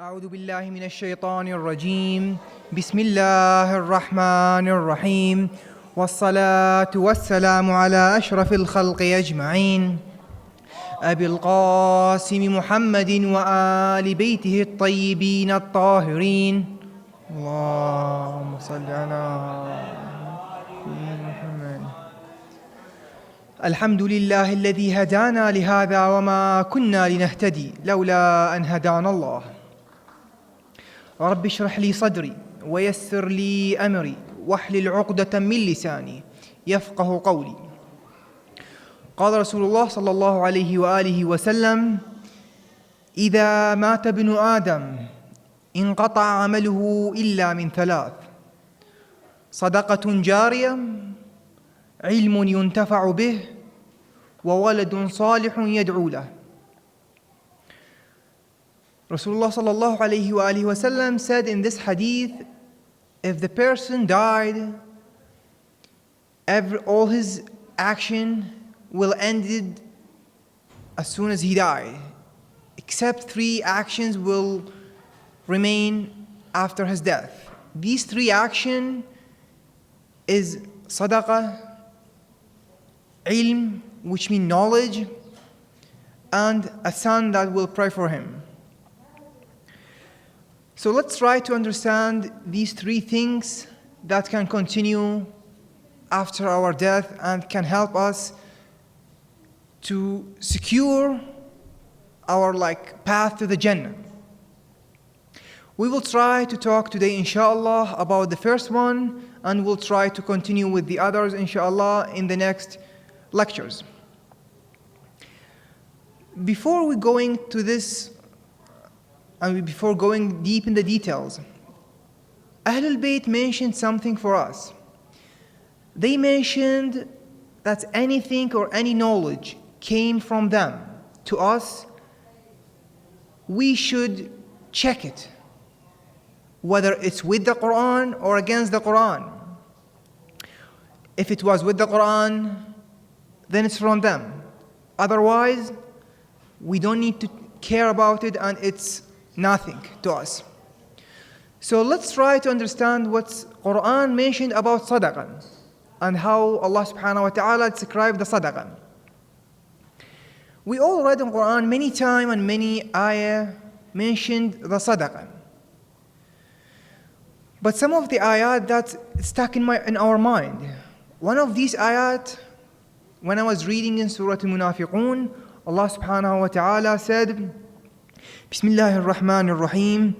أعوذ بالله من الشيطان الرجيم بسم الله الرحمن الرحيم والصلاة والسلام على أشرف الخلق أجمعين أبي القاسم محمد وآل بيته الطيبين الطاهرين اللهم صل على محمد. الحمد لله الذي هدانا لهذا وما كنا لنهتدي لولا أن هدانا الله. رب اشرح لي صدري ويسر لي أمري واحلل عقدة من لساني يفقه قولي. قال رسول الله صلى الله عليه وآله وسلم: إذا مات ابن آدم انقطع عمله إلا من ثلاث: صدقة جارية، علم ينتفع به، وولد صالح يدعو له. Rasulullah sallallahu alayhi wa alihi wasallam said in this hadith, if the person died, all his action will end as soon as he died, except three actions will remain after his death. These three actions is sadaqah, ilm, which means knowledge, and a son that will pray for him. So let's try to understand these three things that can continue after our death and can help us to secure our path to the Jannah. We will try to talk today, inshallah, about the first one, and we'll try to continue with the others, inshallah, in the next lectures. Before we going to this, and before going deep in the details, Ahlul Bayt mentioned something for us. They mentioned that anything or any knowledge came from them to us, we should check it, whether it's with the Quran or against the Quran. If it was with the Quran, then it's from them. Otherwise, we don't need to care about it, and it's nothing to us. So let's try to understand what Quran mentioned about sadaqah and how Allah subhanahu wa ta'ala described the sadaqah. We all read in Quran many times and many ayah mentioned the sadaqah. But some of the ayat that stuck in our mind. One of these ayat, when I was reading in Surah Al-Munafiqun, Allah subhanahu wa ta'ala said, بسم الله الرحمن الرحيم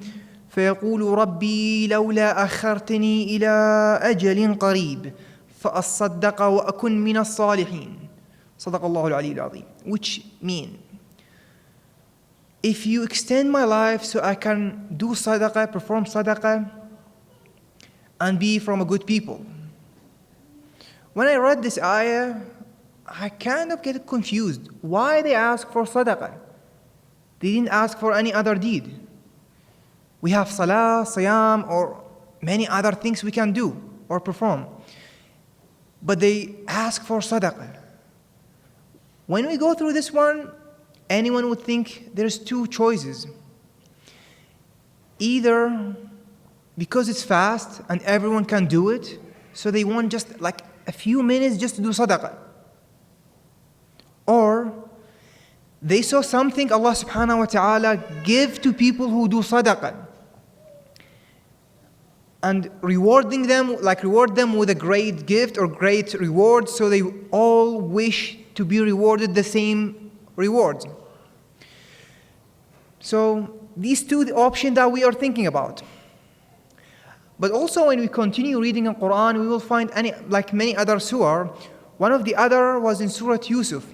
فيقول ربي لولا أخرتني إلى أجل قريب فأصدق وأكن من الصالحين صدق الله العلي العظيم. Which mean, if you extend my life so I can do sadaqah, perform sadaqah, and be from a good people. When I read this ayah, I kind of get confused. Why they ask for sadaqah? They didn't ask for any other deed. We have salah, siyam, or many other things we can do or perform. But they ask for sadaqah. When we go through this one, anyone would think there's two choices. Either because it's fast and everyone can do it, so they want just a few minutes just to do sadaqah. Or they saw something Allah subhanahu wa ta'ala give to people who do sadaqah, and reward them with a great gift or great reward, so they all wish to be rewarded the same rewards. So these two the options that we are thinking about. But also when we continue reading in Quran, we will find many other surah. One of the other was in Surah Yusuf.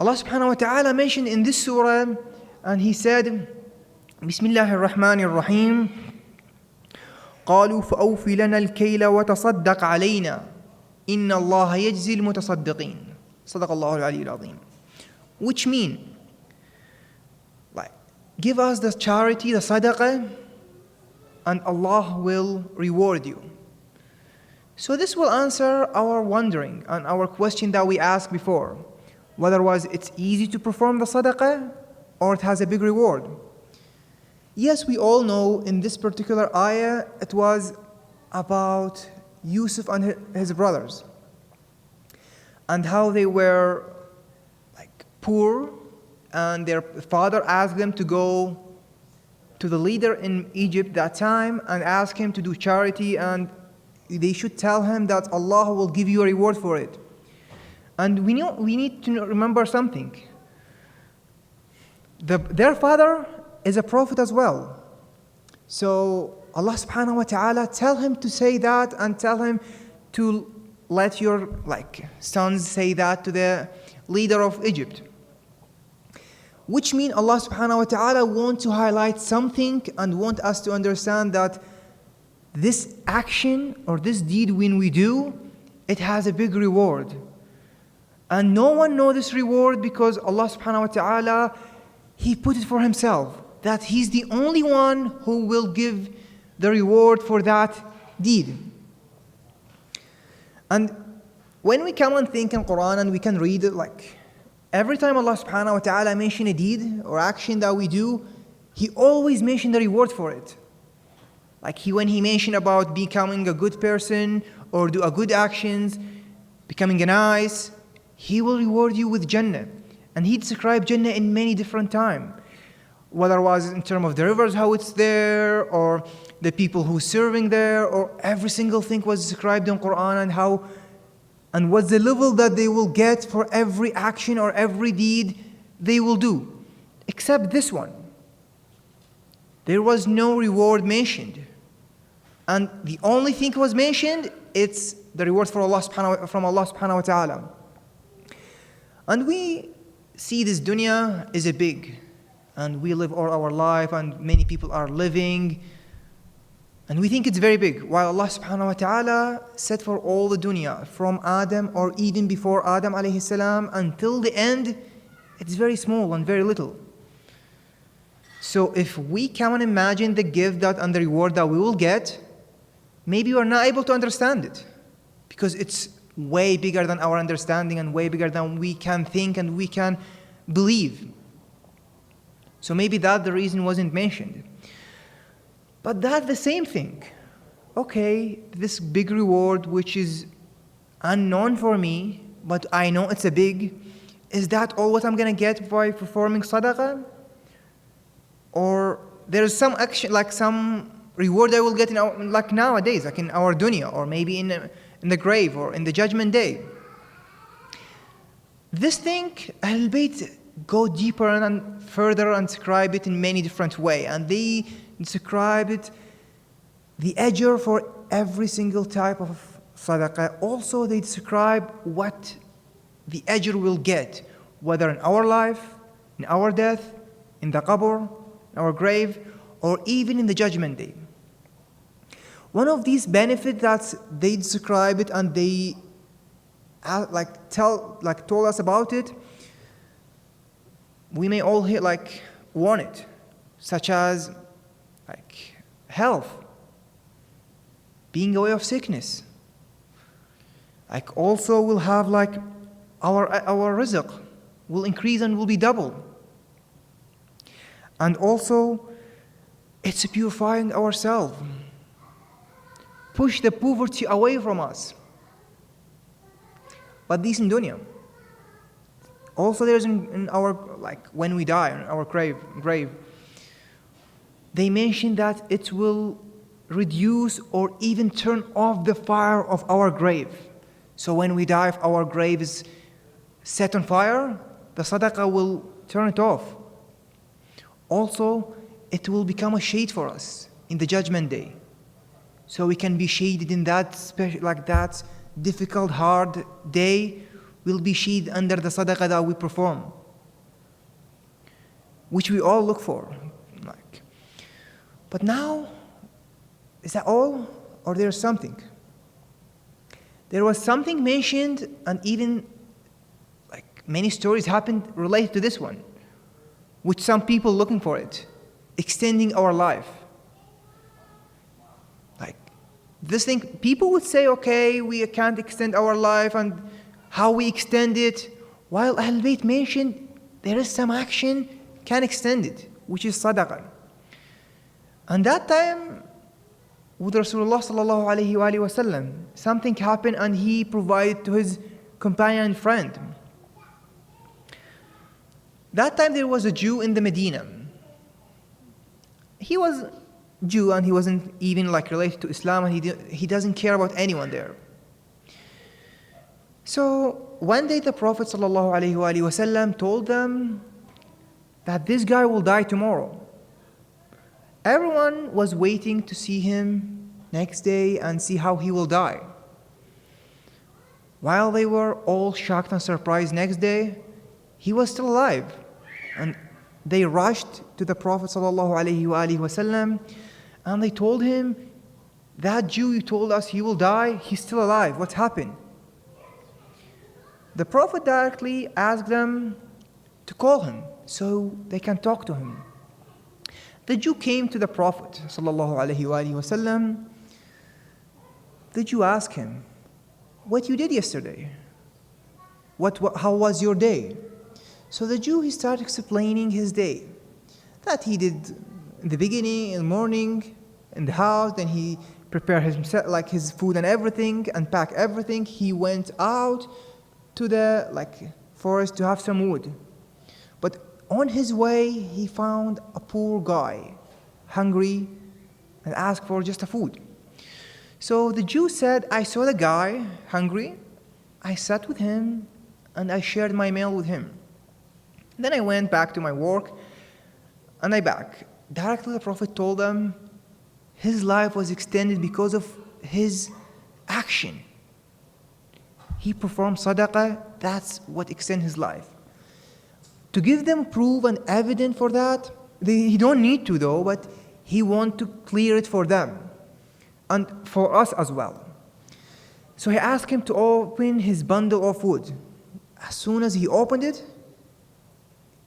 Allah subhanahu wa ta'ala mentioned in this surah, and He said, Bismillahir Rahmanir Rahim, قالوا فأوف لنا الكيل وتصدق علينا إن الله يجزي المتصدقين صدق الله العلي العظيم. Which mean, give us the charity, the sadaqah, and Allah will reward you. So this will answer our wondering and our question that we asked before, whether it's easy to perform the sadaqah or it has a big reward. Yes, we all know in this particular ayah, it was about Yusuf and his brothers, and how they were like poor, and their father asked them to go to the leader in Egypt that time and ask him to do charity, and they should tell him that Allah will give you a reward for it. And we need to remember something. Their father is a prophet as well. So Allah subhanahu wa ta'ala tell him to say that, and tell him to let your sons say that to the leader of Egypt. Which means Allah subhanahu wa ta'ala want to highlight something and want us to understand that this action or this deed when we do, it has a big reward. And no one knows this reward because Allah subhanahu wa ta'ala, He put it for Himself, that He's the only one who will give the reward for that deed. And when we come and think in Quran and we can read it, every time Allah subhanahu wa ta'ala mention a deed or action that we do, He always mention the reward for it. When He mentioned about becoming a good person or do a good actions, becoming nice, He will reward you with Jannah. And He described Jannah in many different times. Whether it was in terms of the rivers, how it's there, or the people who serving there, or every single thing was described in Quran, and how and what's the level that they will get for every action or every deed they will do. Except this one. There was no reward mentioned. And the only thing was mentioned, it's the reward from Allah subhanahu wa ta'ala. And we see this dunya is a big, and we live all our life, and many people are living, and we think it's very big. While Allah subhanahu wa ta'ala said for all the dunya, from Adam or even before Adam alayhi salam until the end, it's very small and very little. So if we can imagine the gift that and the reward that we will get, maybe we are not able to understand it, because it's way bigger than our understanding and way bigger than we can think and we can believe. So maybe that the reason wasn't mentioned. But that's the same thing. Okay, this big reward which is unknown for me, but I know it's a big, is that all what I'm going to get by performing sadaqah? Or there's some action, some reward I will get in nowadays, in our dunya, or maybe in the grave or in the judgment day. This thing, Ahlul Bayt go deeper and further and describe it in many different ways. And they describe it, the ajr for every single type of sadaqah. Also, they describe what the ajr will get, whether in our life, in our death, in the qabr, in our grave, or even in the judgment day. One of these benefits that they describe it and they told us about it, we may all hear want it, such as health, being away of sickness. Also we'll have our rizq will increase and will be double. And also it's purifying ourselves. Push the poverty away from us. But this in dunya. Also there's in our, when we die, in our grave, they mention that it will reduce or even turn off the fire of our grave. So when we die, if our grave is set on fire, the sadaqah will turn it off. Also, it will become a shade for us in the judgment day. So we can be shaded in that that difficult, hard day. We'll be shaded under the sadaqah that we perform, which we all look for. But now, is that all? Or there's something? There was something mentioned, and even many stories happened related to this one, which some people looking for it, extending our life. This thing, people would say, okay, we can't extend our life, and how we extend it, while Ahlul Bayt mentioned there is some action can extend it, which is sadaqah. And that time, with Rasulullah sallallahu alayhi wa sallam, something happened and he provided to his companion and friend. That time there was a Jew in the Medina. He was Jew and he wasn't even like related to Islam, and he doesn't care about anyone there. So one day the Prophet sallallahu alayhi wa sallam told them that this guy will die tomorrow. Everyone was waiting to see him next day and see how he will die. While they were all shocked and surprised next day, he was still alive. And they rushed to the Prophet ﷺ and they told him, that Jew you told us he will die, he's still alive. What happened? The Prophet directly asked them to call him so they can talk to him. The Jew came to the Prophet ﷺ. The Jew asked him, what you did yesterday? How was your day? So the Jew, he started explaining his day. That he did in the beginning, in the morning, in the house, then he prepared himself, like his food and everything, and packed everything. He went out to the forest to have some wood. But on his way, he found a poor guy, hungry, and asked for just a food. So the Jew said, I saw the guy hungry, I sat with him, and I shared my meal with him. Then I went back to my work, and I back. Directly the Prophet told them his life was extended because of his action. He performed sadaqah, that's what extended his life. To give them proof and evidence for that, he don't need to though, but he want to clear it for them and for us as well. So he asked him to open his bundle of wood. As soon as he opened it,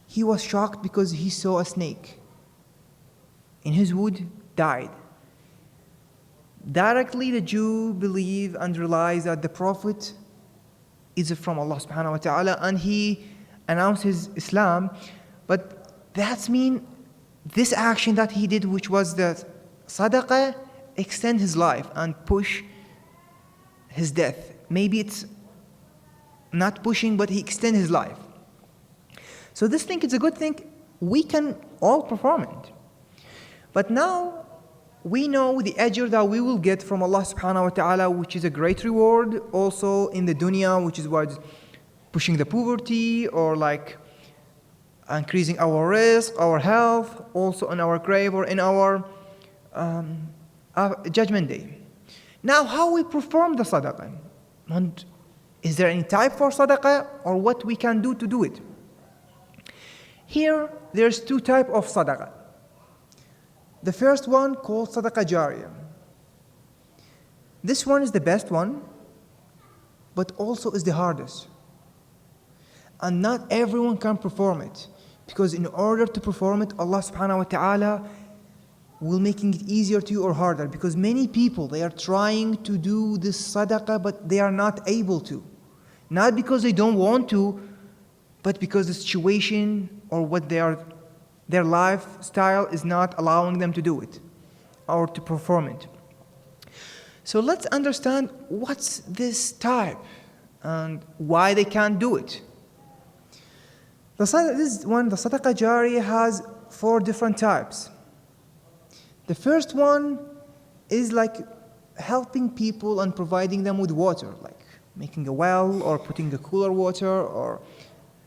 he was shocked because he saw a snake in his wood, died. Directly the Jew believed and realized that the Prophet is from Allah subhanahu wa ta'ala, and he announced his Islam. But that's mean this action that he did, which was the sadaqah, extend his life and push his death. Maybe it's not pushing, but he extend his life. So this thing is a good thing. We can all perform it. But now we know the ajr that we will get from Allah subhanahu wa ta'ala, which is a great reward also in the dunya, which is what pushing the poverty or increasing our risk, our health, also in our grave or in our judgment day. Now, how we perform the sadaqah? And is there any type for sadaqah or what we can do to do it? Here, there's two types of sadaqah. The first one called sadaqah jariyah. This one is the best one, but also is the hardest. And not everyone can perform it, because in order to perform it, Allah subhanahu wa ta'ala will making it easier to you or harder, because many people, they are trying to do this sadaqah, but they are not able to. Not because they don't want to, but because the situation or what their lifestyle is not allowing them to do it or to perform it. So let's understand what's this type and why they can't do it. This one, the sadaqah jariyah, has 4 different types. The first one is like helping people and providing them with water, like making a well or putting a cooler water or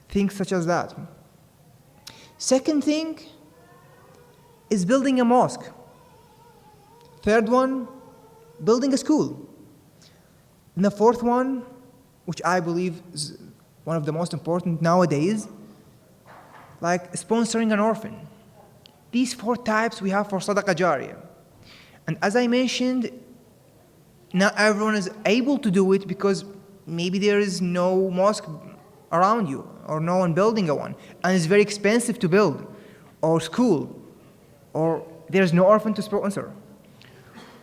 things such as that. Second thing is building a mosque. Third one, building a school. And the fourth one, which I believe is one of the most important nowadays, like sponsoring an orphan. These 4 types we have for sadaqah jariyah. And as I mentioned, not everyone is able to do it because maybe there is no mosque around you or no one building a one, and it's very expensive to build, or school, or there's no orphan to sponsor.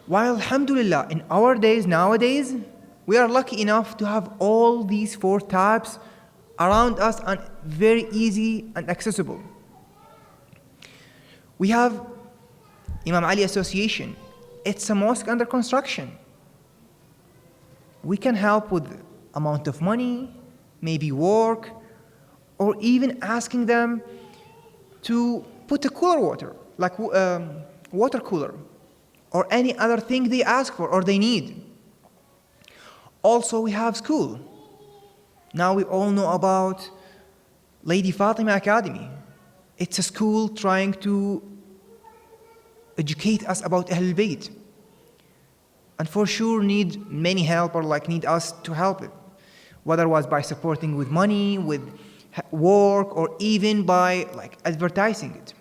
While alhamdulillah, in our days, nowadays, we are lucky enough to have all these 4 types around us and very easy and accessible. We have Imam Ali Association, it's a mosque under construction. We can help with amount of money, maybe work, or even asking them to put a cooler water, like water cooler, or any other thing they ask for or they need. Also, we have school. Now we all know about Lady Fatima Academy. It's a school trying to educate us about Ahlul Bayt. And for sure need many help, or like need us to help it. Whether it was by supporting with money, with work, or even by like advertising it.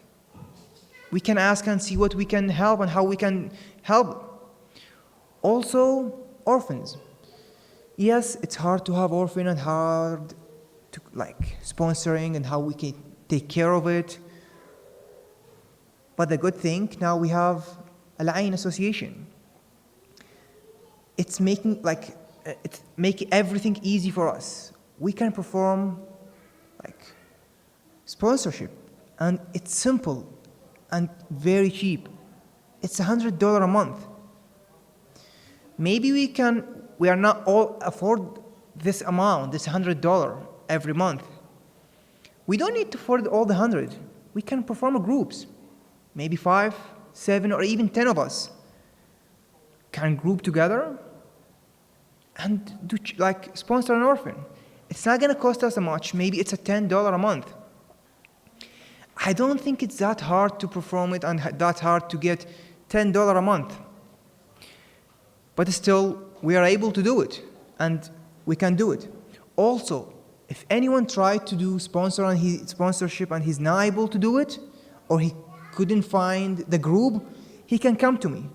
We can ask and see what we can help and how we can help. Also, orphans. Yes, it's hard to have orphan and hard to like sponsoring and how we can take care of it. But the good thing, now we have Al-Ain Association. It's making everything easy for us. We can perform like sponsorship, and it's simple and very cheap. It's $100 a month. Maybe we are not all afford this amount, this $100 every month. We don't need to afford all the 100. We can perform groups, maybe 5, 7, or even 10 of us can group together and do like sponsor an orphan. It's not gonna cost us much. Maybe it's a $10 a month. I don't think it's that hard to perform it and that hard to get $10 a month. But still, we are able to do it, and we can do it. Also, if anyone tried to do sponsorship and he's not able to do it, or he couldn't find the group, he can come to me.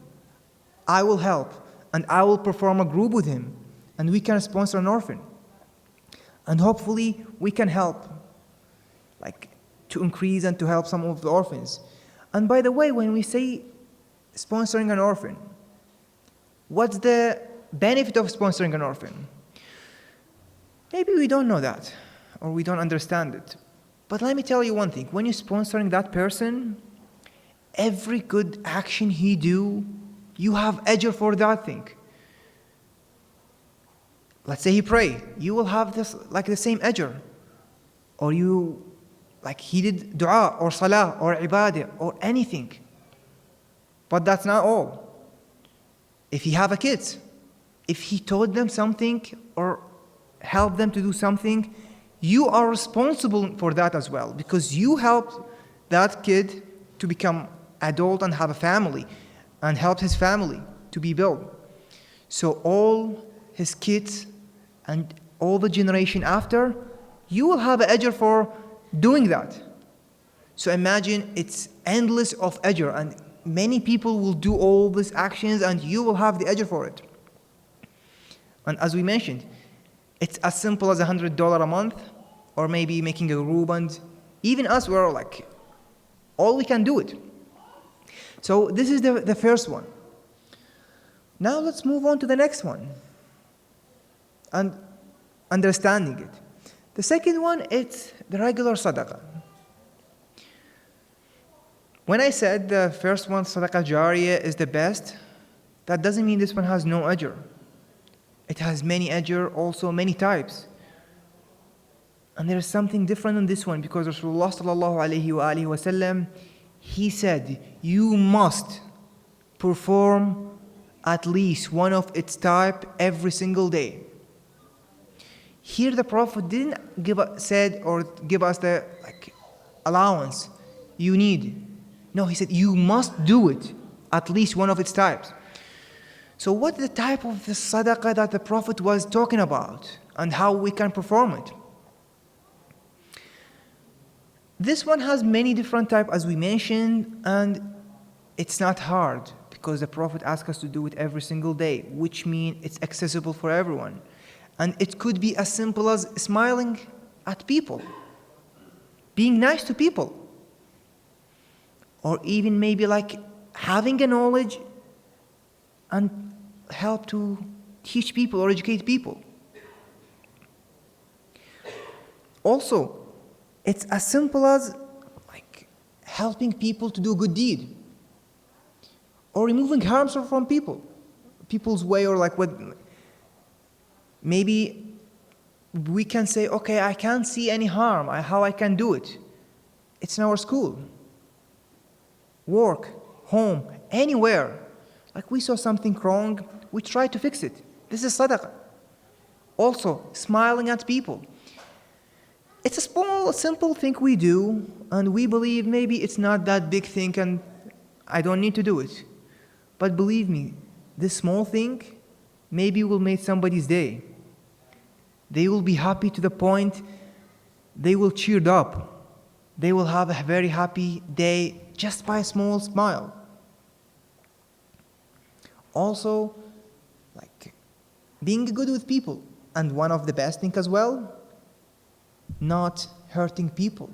I will help, and I will perform a group with him, and we can sponsor an orphan. And hopefully, we can help, like to increase and to help some of the orphans. And by the way, when we say sponsoring an orphan, what's the benefit of sponsoring an orphan? Maybe we don't know that, or we don't understand it. But let me tell you one thing. When you're sponsoring that person, every good action he do, you have ajr for that thing. Let's say he pray, you will have this like the same ajr. Or you, like he did dua, or salah, or ibadah, or anything. But that's not all. If he have a kids, if he taught them something or helped them to do something, you are responsible for that as well, because you helped that kid to become adult and have a family, and helped his family to be built. So all his kids and all the generation after, you will have an ajr for doing that. So imagine it's endless of ajr, and many people will do all these actions and you will have the ajr for it. And as we mentioned, it's as simple as $100 a month, or maybe making a group, and even us, we're like, all we can do it. So this is the first one. Now let's move on to the next one, and understanding it. The second one, it's the regular sadaqah. When I said the first one, sadaqah jariyah, is the best, that doesn't mean this one has no ajr. It has many ajr, also many types. And there is something different in this one, because Rasulullah sallallahu alayhi wa sallam, he said, you must perform at least one of its type every single day. Here the Prophet didn't give us the allowance you need. No, he said you must do it, at least one of its types. So what the type of the sadaqah that the Prophet was talking about, and how we can perform it? This one has many different types, as we mentioned, and it's not hard, because the Prophet asked us to do it every single day, which means it's accessible for everyone. And it could be as simple as smiling at people, being nice to people, or even maybe like having a knowledge and help to teach people or educate people. Also, it's as simple as like helping people to do a good deed. or removing harms from people's way, or like what maybe we can say, okay, I can't see any harm, how I can do it. It's in our school, work, home, anywhere. Like we saw something wrong, we try to fix it. This is sadaqah. Also, smiling at people. It's a small, simple thing we do, and we believe maybe it's not that big thing and I don't need to do it. But believe me, this small thing maybe will make somebody's day. They will be happy to the point they will cheered up. They will have a very happy day just by a small smile. Also, like being good with people. And one of the best things as well, not hurting people.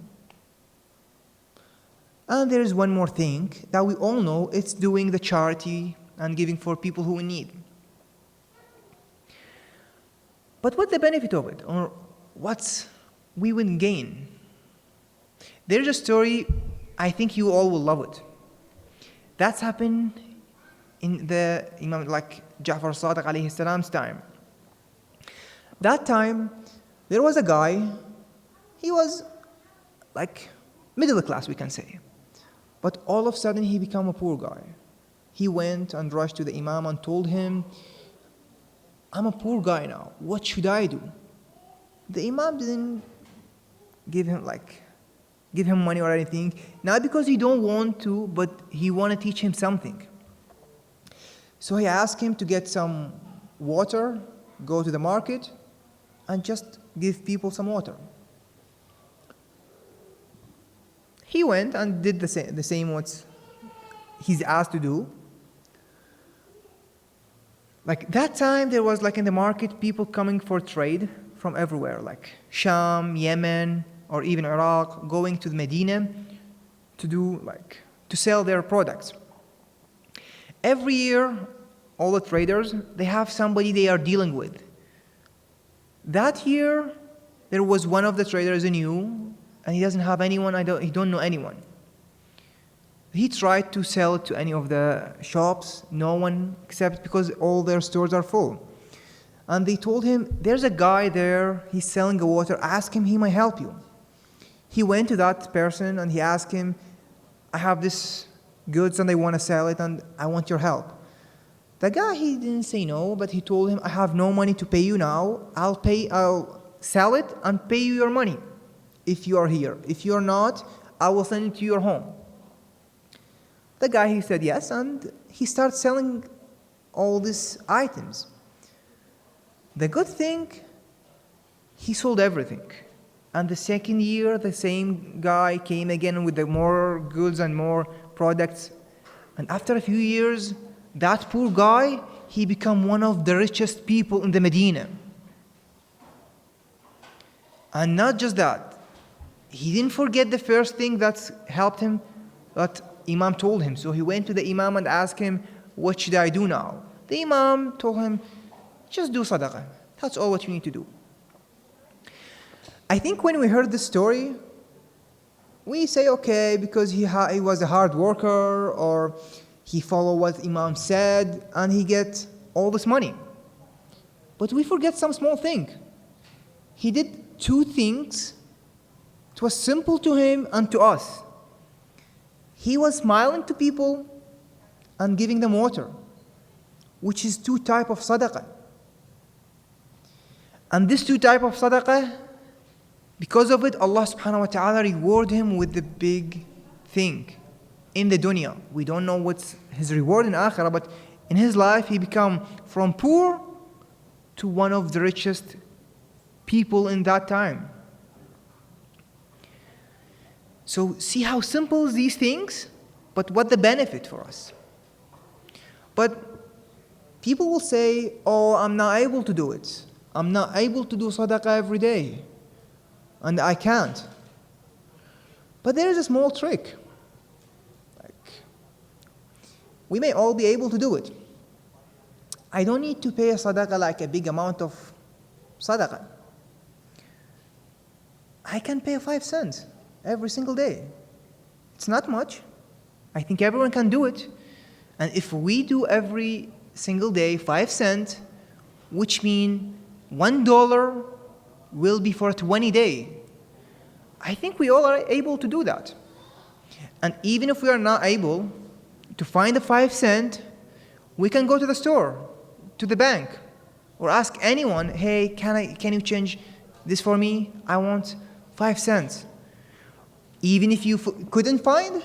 And there is one more thing that we all know, it's doing the charity and giving for people who need. But what's the benefit of it? Or what's we will gain? There's a story, I think you all will love it. That's happened in the Imam, like Ja'far Sadiq alayhi salam's time. That time, there was a guy, he was like middle class, we can say. But all of a sudden, he became a poor guy. He went and rushed to the Imam and told him, I'm a poor guy now, what should I do? The Imam didn't give him money or anything, not because he don't want to, but he want to teach him something. So he asked him to get some water, go to the market, and just give people some water. He went and did the same what he's asked to do. Like that time, there was like in the market, people coming for trade from everywhere, like Sham, Yemen, or even Iraq, going to Medina to sell their products. Every year, all the traders, they have somebody they are dealing with. That year, there was one of the traders new, and he doesn't have anyone, he don't know anyone. He tried to sell it to any of the shops, no one except because all their stores are full. And they told him, there's a guy there, he's selling the water, ask him, he might help you. He went to that person and he asked him, I have this goods and I want to sell it and I want your help. The guy, he didn't say no, but he told him, I have no money to pay you now. I'll sell it and pay you your money if you are here. If you're not, I will send it to your home. The guy, he said yes, and he started selling all these items. The good thing, he sold everything. And the second year, the same guy came again with the more goods and more products. And after a few years, that poor guy, he became one of the richest people in the Medina. And not just that, he didn't forget the first thing that helped him, that Imam told him. So he went to the Imam and asked him, what should I do now? The Imam told him, just do sadaqah. That's all what you need to do. I think when we heard this story, we say, okay, because he was a hard worker, or he followed what Imam said, and he gets all this money. But we forget some small thing. He did two things. It was simple to him and to us. He was smiling to people and giving them water, which is two types of sadaqah. And these two types of sadaqah, because of it, Allah subhanahu wa ta'ala reward him with the big thing in the dunya. We don't know what's his reward in akhirah, but in his life, he became from poor to one of the richest people in that time. So see how simple these things, but what the benefit for us. But people will say, oh, I'm not able to do it. I'm not able to do sadaqah every day. And I can't. But there is a small trick. We may all be able to do it. I don't need to pay a sadaqah like a big amount of sadaqah. I can pay 5 cents every single day. It's not much. I think everyone can do it. And if we do every single day 5 cents, which means $1 will be for 20 days. I think we all are able to do that. And even if we are not able to find the 5 cents, we can go to the store, to the bank, or ask anyone, hey, can you change this for me? I want 5 cents. Even if you couldn't find,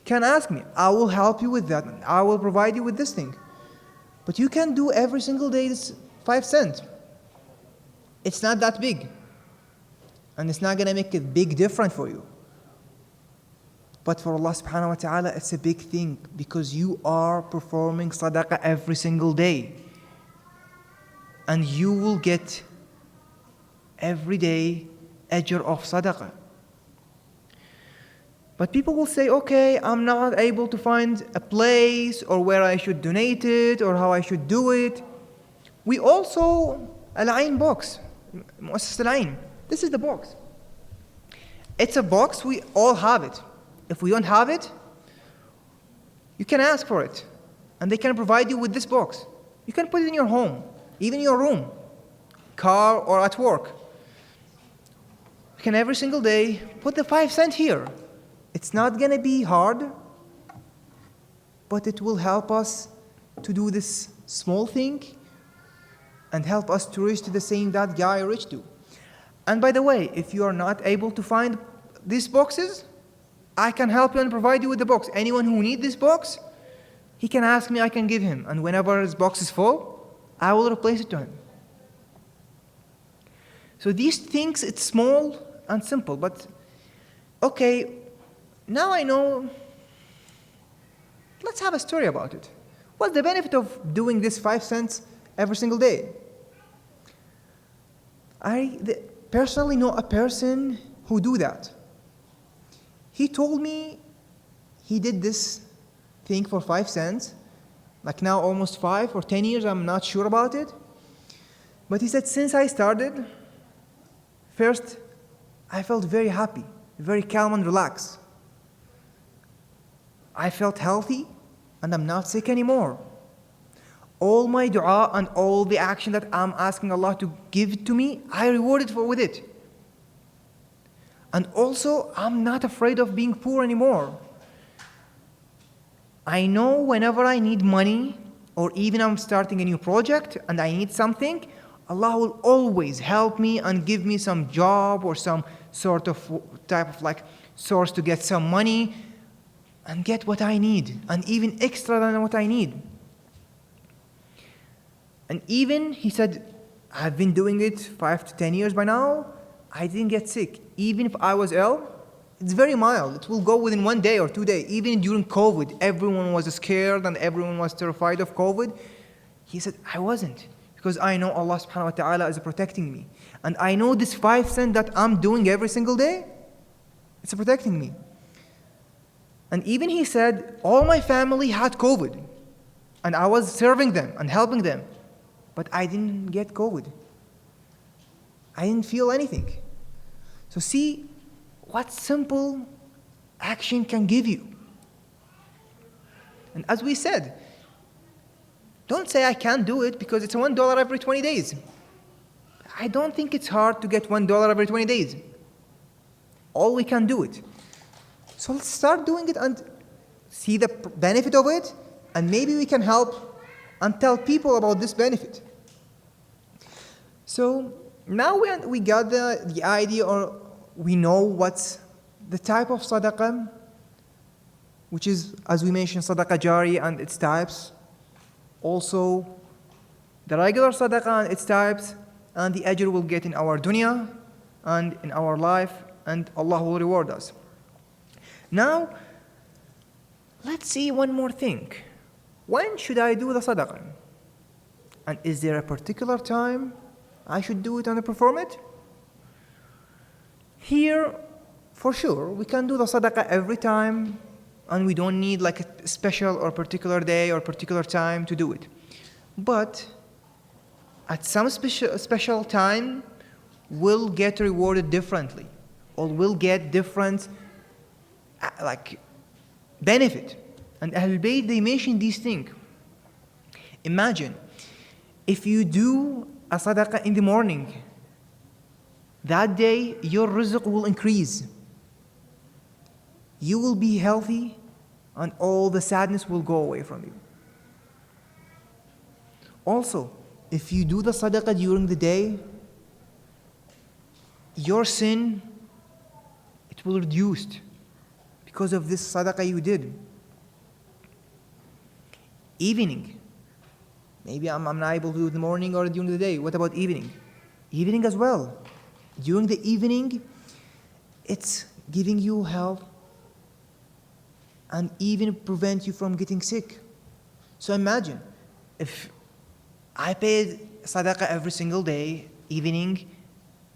can ask me. I will help you with that. I will provide you with this thing. But you can do every single day this 5 cents. It's not that big. And it's not going to make a big difference for you. But for Allah subhanahu wa ta'ala, it's a big thing because you are performing sadaqah every single day. And you will get every day ajr of sadaqah. But people will say, okay, I'm not able to find a place or where I should donate it or how I should do it. We also, Al-Ain box, Muassasat Al-Ain. This is the box. It's a box, we all have it. If we don't have it, you can ask for it. And they can provide you with this box. You can put it in your home, even in your room, car, or at work. You can every single day put the 5 cents here. It's not going to be hard, but it will help us to do this small thing and help us to reach to the same that guy reached to. And by the way, if you are not able to find these boxes, I can help you and provide you with the box. Anyone who needs this box, he can ask me, I can give him. And whenever his box is full, I will replace it to him. So these things, it's small and simple, but okay, now I know, let's have a story about it. What's the benefit of doing this 5 cents every single day? I personally know a person who do that. He told me he did this thing for 5 cents, like now almost 5 or 10 years, I'm not sure about it. But he said, since I started, first, I felt very happy, very calm and relaxed. I felt healthy, and I'm not sick anymore. All my dua and all the action that I'm asking Allah to give to me, I rewarded with it. And also, I'm not afraid of being poor anymore. I know whenever I need money, or even I'm starting a new project and I need something, Allah will always help me and give me some job or some sort of type of like source to get some money and get what I need, and even extra than what I need. And even, he said, I've been doing it 5 to 10 years by now, I didn't get sick. Even if I was ill, it's very mild. It will go within 1 day or 2 days. Even during COVID, everyone was scared and everyone was terrified of COVID. He said, I wasn't. Because I know Allah subhanahu wa ta'ala is protecting me. And I know this 5 cents that I'm doing every single day, it's protecting me. And even he said, all my family had COVID. And I was serving them and helping them. But I didn't get COVID. I didn't feel anything. So see what simple action can give you. And as we said, don't say I can't do it because it's $1 every 20 days. I don't think it's hard to get $1 every 20 days. All we can do it. So let's start doing it and see the benefit of it, and maybe we can help and tell people about this benefit. So now we got the idea, or we know what's the type of sadaqah, which is, as we mentioned, sadaqah jari and its types. Also, the regular sadaqah and its types, and the ajr we'll get in our dunya and in our life, and Allah will reward us. Now, let's see one more thing. When should I do the sadaqah? And is there a particular time I should do it and perform it? Here, for sure, we can do the sadaqah every time, and we don't need like a special or particular day or particular time to do it. But at some special time, we'll get rewarded differently, or we'll get different like benefit. And Ahlul Bayt, they mention these things. Imagine, if you do a sadaqah in the morning, that day your rizq will increase. You will be healthy and all the sadness will go away from you. Also, if you do the sadaqah during the day, your sin, it will reduce because of this sadaqah you did. Evening, maybe I'm not able to do it in the morning or during the day. What about evening? Evening as well. During the evening, it's giving you health and even prevent you from getting sick. So imagine, if I paid sadaqah every single day, evening,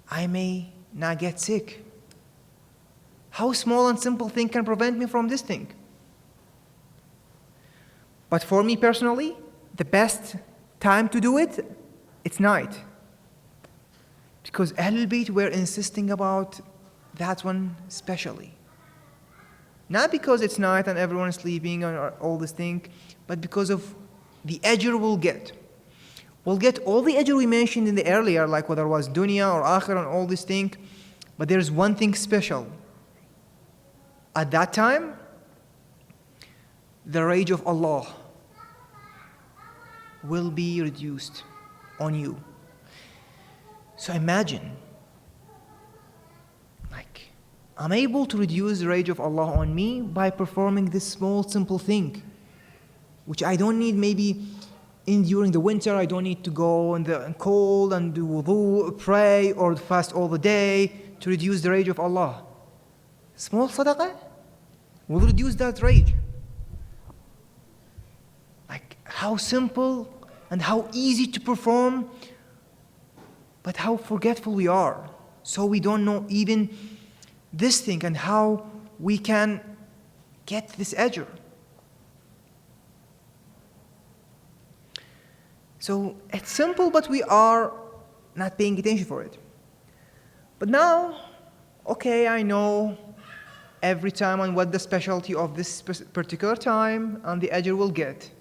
I may not get sick. How small and simple thing can prevent me from this thing? But for me personally, the best time to do it, it's night. Because Ahlul Bayt were insisting about that one especially. Not because it's night and everyone is sleeping or all this thing, but because of the ajr we'll get. We'll get all the ajr we mentioned in the earlier, like whether it was dunya or akhirah and all this thing, but there's one thing special. At that time, the rage of Allah will be reduced on you. So imagine, like, I'm able to reduce the rage of Allah on me by performing this small, simple thing, which I don't need maybe during the winter. I don't need to go in the cold and do wudu, pray, or fast all the day to reduce the rage of Allah. Small sadaqah will reduce that rage. Like, how simple and how easy to perform, but how forgetful we are. So we don't know even this thing and how we can get this ajr. So it's simple, but we are not paying attention for it. But now, okay, I know every time and what the specialty of this particular time and the ajr will get.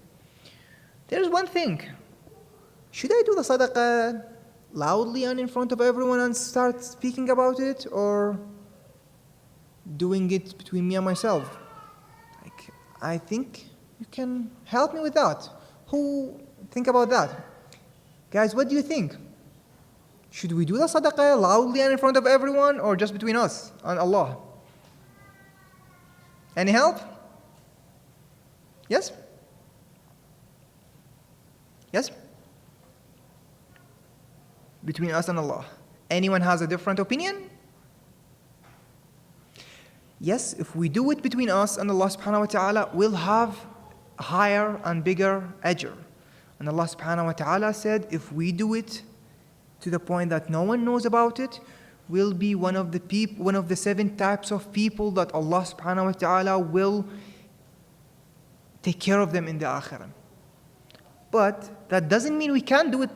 There's one thing. Should I do the sadaqah loudly and in front of everyone and start speaking about it, or doing it between me and myself? Like, I think you can help me with that. Who think about that? Guys, what do you think? Should we do the sadaqah loudly and in front of everyone, or just between us and Allah? Any help? Yes? Yes? Between us and Allah. Anyone has a different opinion? Yes, if we do it between us and Allah subhanahu wa ta'ala, we'll have a higher and bigger ajr. And Allah subhanahu wa ta'ala said, if we do it to the point that no one knows about it, we'll be one of the 7 types of people that Allah subhanahu wa ta'ala will take care of them in the akhirah. But that doesn't mean we can't do it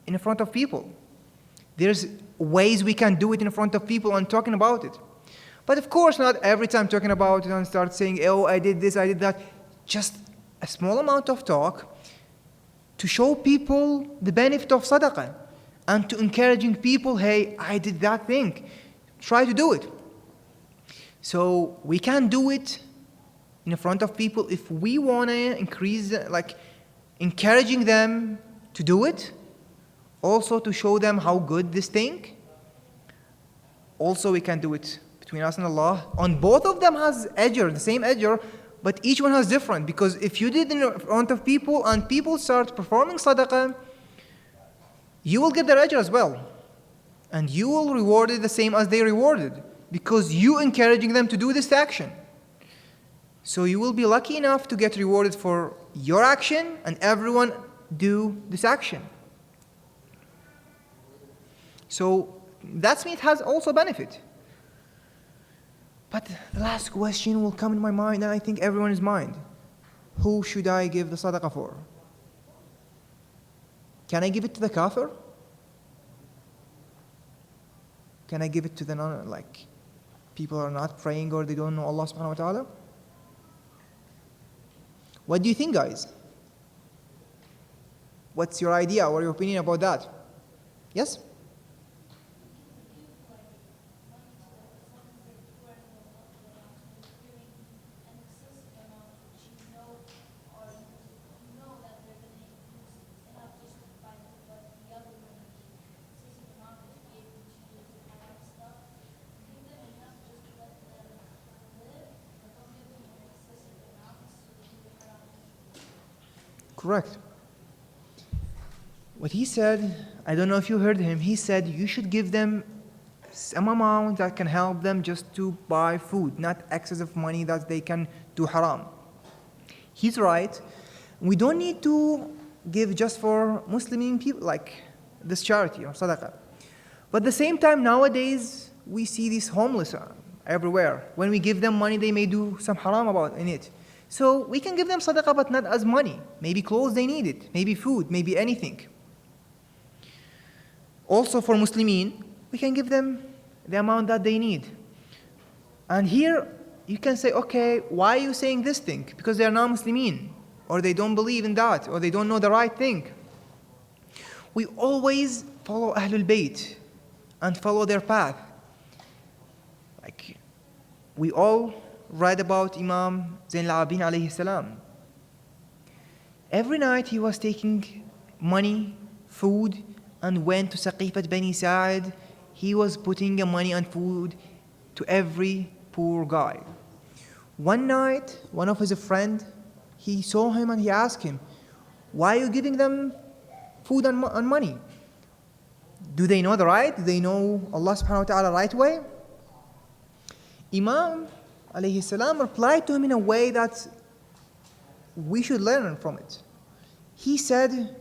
in front of people. There's ways we can do it in front of people and talking about it. But of course, not every time talking about it and start saying, oh, I did this, I did that. Just a small amount of talk to show people the benefit of sadaqah and to encouraging people, hey, I did that thing. Try to do it. So we can do it in front of people if we want to increase, like, encouraging them to do it. Also to show them how good this thing. Also we can do it between us and Allah. On both of them has ajr, the same ajr, but each one has different. Because if you did in front of people and people start performing sadaqah, you will get their ajr as well. And you will reward it the same as they rewarded, because you encouraging them to do this action. So you will be lucky enough to get rewarded for your action, and everyone do this action. So that means it has also benefit. But the last question will come in my mind, and I think everyone's mind. Who should I give the sadaqah for? Can I give it to the kafir? Can I give it to the non, like, people are not praying or they don't know Allah subhanahu wa ta'ala? What do you think, guys? What's your idea or your opinion about that? Yes? Correct. What he said, I don't know if you heard him, he said you should give them some amount that can help them just to buy food, not excessive money that they can do haram. He's right. We don't need to give just for Muslim people, like this charity or sadaqah. But at the same time, nowadays, we see these homeless everywhere. When we give them money, they may do some haram about in it. So we can give them sadaqah, but not as money. Maybe clothes they need it, maybe food, maybe anything. Also for Muslimin, we can give them the amount that they need. And here you can say, okay, why are you saying this thing? Because they are not Muslimin, or they don't believe in that, or they don't know the right thing. We always follow Ahlul Bayt and follow their path. Like we all read about Imam Zain al-Abidin alayhi salam. Every night he was taking money, food, and went to Saqifat Bani Sa'id. He was putting money and food to every poor guy. One night, one of his friends, he saw him and he asked him, why are you giving them food and money? Do they know the right? Do they know Allah subhanahu wa ta'ala right way? Imam alayhi salam replied to him in a way that we should learn from it. He said,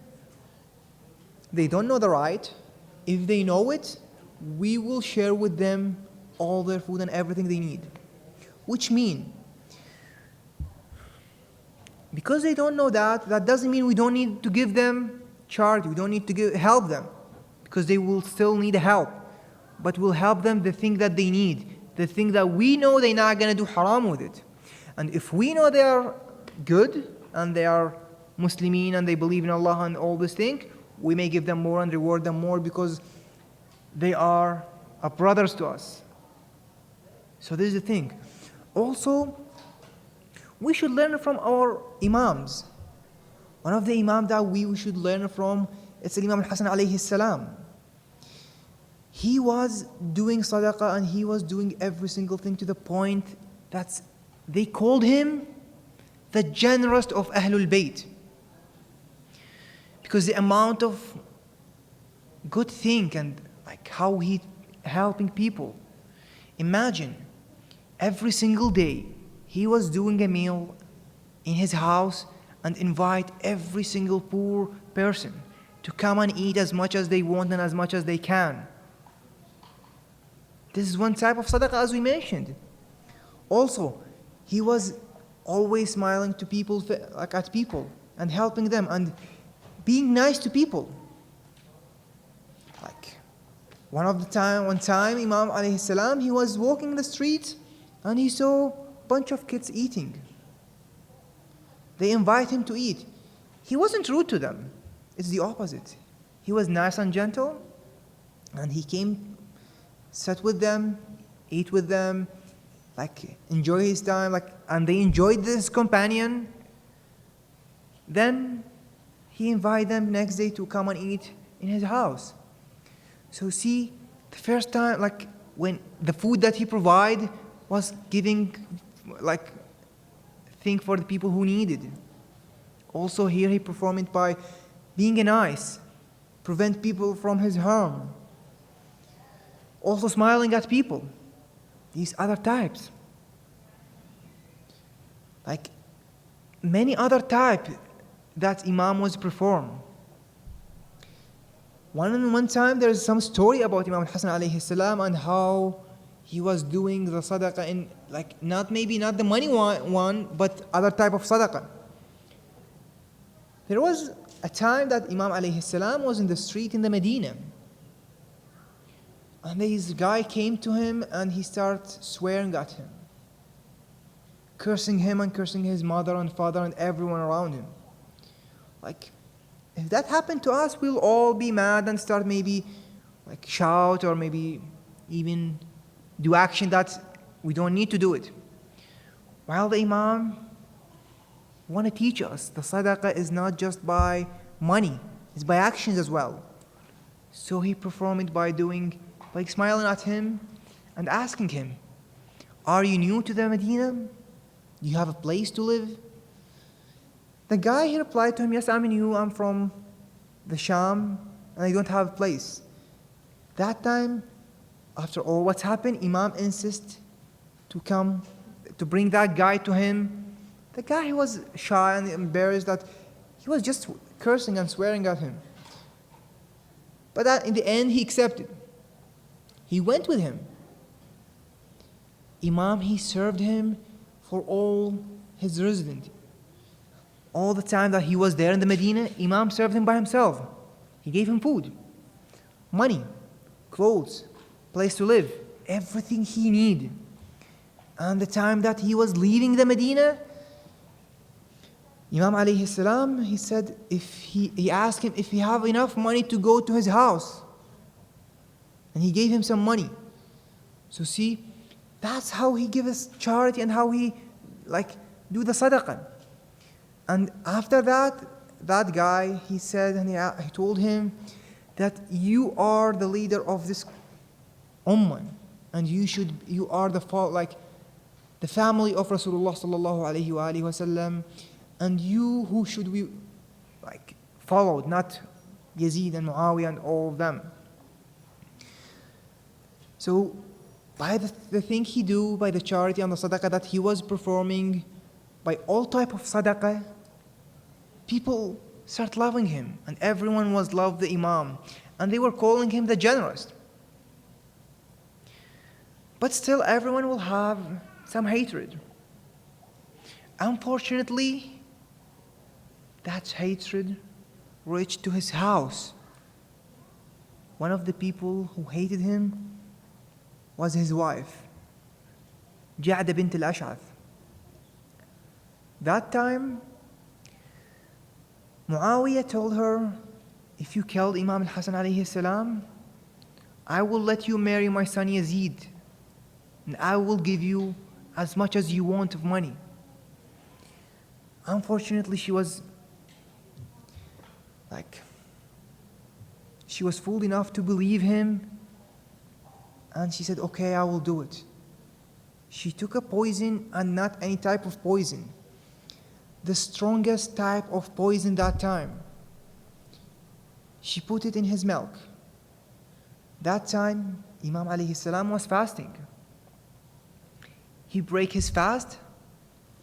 they don't know the right. If they know it, we will share with them all their food and everything they need. Which means, because they don't know that, that doesn't mean we don't need to give them charity. We don't need to help them, because they will still need help. But we'll help them the thing that they need, the thing that we know they're not going to do haram with it. And if we know they are good and they are Muslimin and they believe in Allah and all this thing, we may give them more and reward them more because they are brothers to us. So this is the thing. Also, we should learn from our Imams. One of the Imams that we should learn from is Imam Al Hassan alayhi salam. He was doing sadaqah and he was doing every single thing to the point that they called him the generous of Ahlul Bayt. Because the amount of good thing and like how he helping people. Imagine, every single day he was doing a meal in his house and invite every single poor person to come and eat as much as they want and as much as they can. This is one type of sadaqah as we mentioned. Also, he was always smiling to people, like at people, and helping them and being nice to people. Like one time, Imam alayhi salam, he was walking the street and he saw a bunch of kids eating. They invite him to eat. He wasn't rude to them. It's the opposite. He was nice and gentle, and he came, sat with them, ate with them, like enjoy his time, and they enjoyed this companion. Then he invited them next day to come and eat in his house. So see, the first time, like when the food that he provided was giving, like, thing for the people who needed. Also here he performed it by being nice, prevent people from his harm. Also smiling at people. These other types. Like many other types that Imam was performed. One time there is some story about Imam Al Hassan alayhi salam and how he was doing the sadaqah in, like, not the money one, but other type of sadaqah. There was a time that Imam alayhi salam was in the street in the Medina. And this guy came to him and he started swearing at him. cursing him and cursing his mother and father and everyone around him. Like, if that happened to us, we'll all be mad and start maybe like shout or maybe even do action that we don't need to do it. While the Imam want to teach us the sadaqah is not just by money, it's by actions as well. So he performed it by smiling at him and asking him, are you new to the Medina? Do you have a place to live? The guy, he replied to him, yes, I'm new, I'm from the Sham, and I don't have a place. That time, after all what's happened, Imam insists to bring that guy to him. The guy, he was shy and embarrassed that he was just cursing and swearing at him. But in the end, he accepted. He went with him. Imam, he served him for all his residence. All the time that he was there in the Medina, Imam served him by himself. He gave him food, money, clothes, place to live, everything he needed. And the time that he was leaving the Medina, Imam alayhi salam, he said, he asked him if he have enough money to go to his house. And he gave him some money. So see, that's how he gives us charity and how he do the sadaqah. And after that guy, he said, and he told him that you are the leader of this ummah, and you are the family of Rasulullah sallallahu alaihi wasallam, and you who should we followed, not Yazid and Muawiyah and all of them. So by the thing he do, by the charity and the sadaqah that he was performing, by all type of sadaqah, people start loving him, and everyone was loved the Imam, and they were calling him the generous. But still, everyone will have some hatred. Unfortunately, that hatred reached to his house. One of the people who hated him was his wife, Ja'da bint al-Ash'ath. That time, Muawiyah told her, if you killed Imam Al Hassan alayhi salam, I will let you marry my son Yazid, and I will give you as much as you want of money. Unfortunately, she was fooled enough to believe him, and she said, okay, I will do it. She took a poison, and not any type of poison, the strongest type of poison that time. She put it in his milk. That time, Imam alayhi salam was fasting. He broke his fast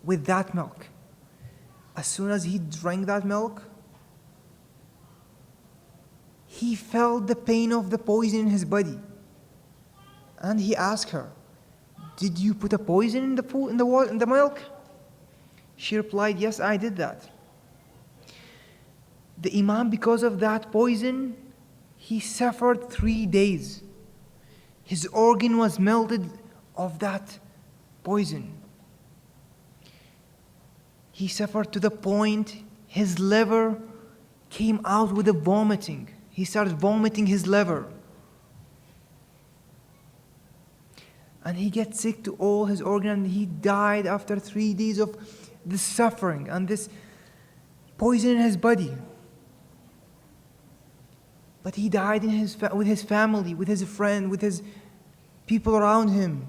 with that milk. As soon as he drank that milk, he felt the pain of the poison in his body. And he asked her, did you put a poison in the food, in the milk? She replied, yes, I did that. The Imam, because of that poison, he suffered 3 days. His organ was melted of that poison. He suffered to the point his liver came out with a vomiting. He started vomiting his liver. And he gets sick to all his organs, and he died after 3 days of this suffering and this poison in his body. But he died with his family, with his friend, with his people around him.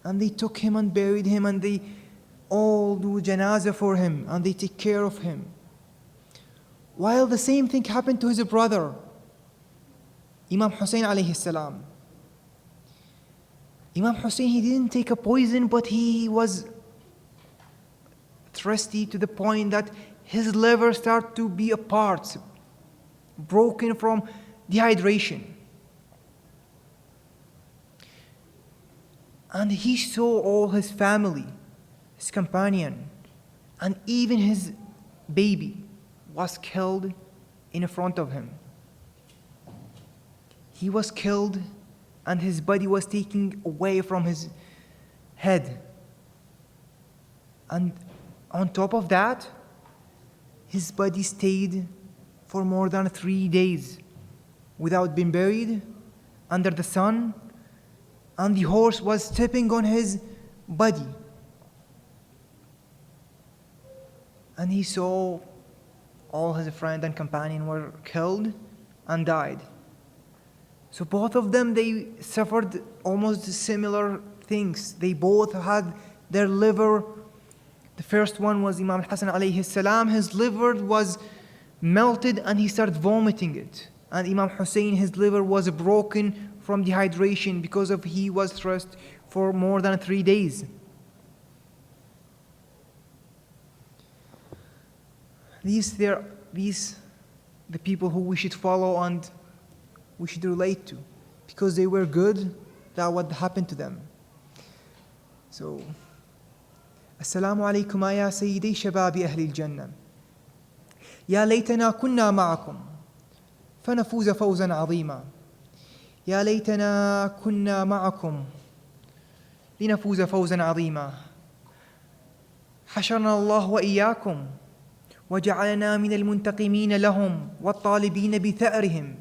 And they took him and buried him, and they all do janazah for him, and they take care of him. While the same thing happened to his brother, Imam Hussein alayhi salam. Imam Hussein, he didn't take a poison, but he was thirsty to the point that his liver started to be apart, broken from dehydration. And he saw all his family, his companion, and even his baby was killed in front of him. He was killed, and his body was taken away from his head. And on top of that, his body stayed for more than 3 days without being buried under the sun, and the horse was stepping on his body. And he saw all his friend and companion were killed and died. So both of them, they suffered almost similar things. They both had their liver. The first one was Imam Al Hassan alayhi salam. His liver was melted and he started vomiting it. And Imam Hussein, his liver was broken from dehydration because of he was thrust for more than 3 days. These the people who we should follow and we should relate to, because they were good. That what happened to them. So, Assalamu alaikum ya sayyidi shababi ahli al-jannah. Ya laytana kunna ma'akum فنفوز فوزا عظيما. يا ليتنا كنا معكم لنفوز فوزا عظيما. حشرنا الله وإياكم وجعلنا من المنتقمين لهم والطالبين بثأرهم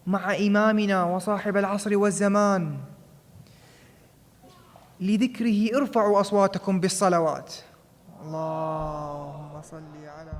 مع إمامنا وصاحب العصر والزمان. لذكره ارفعوا أصواتكم بالصلوات. اللهم صل على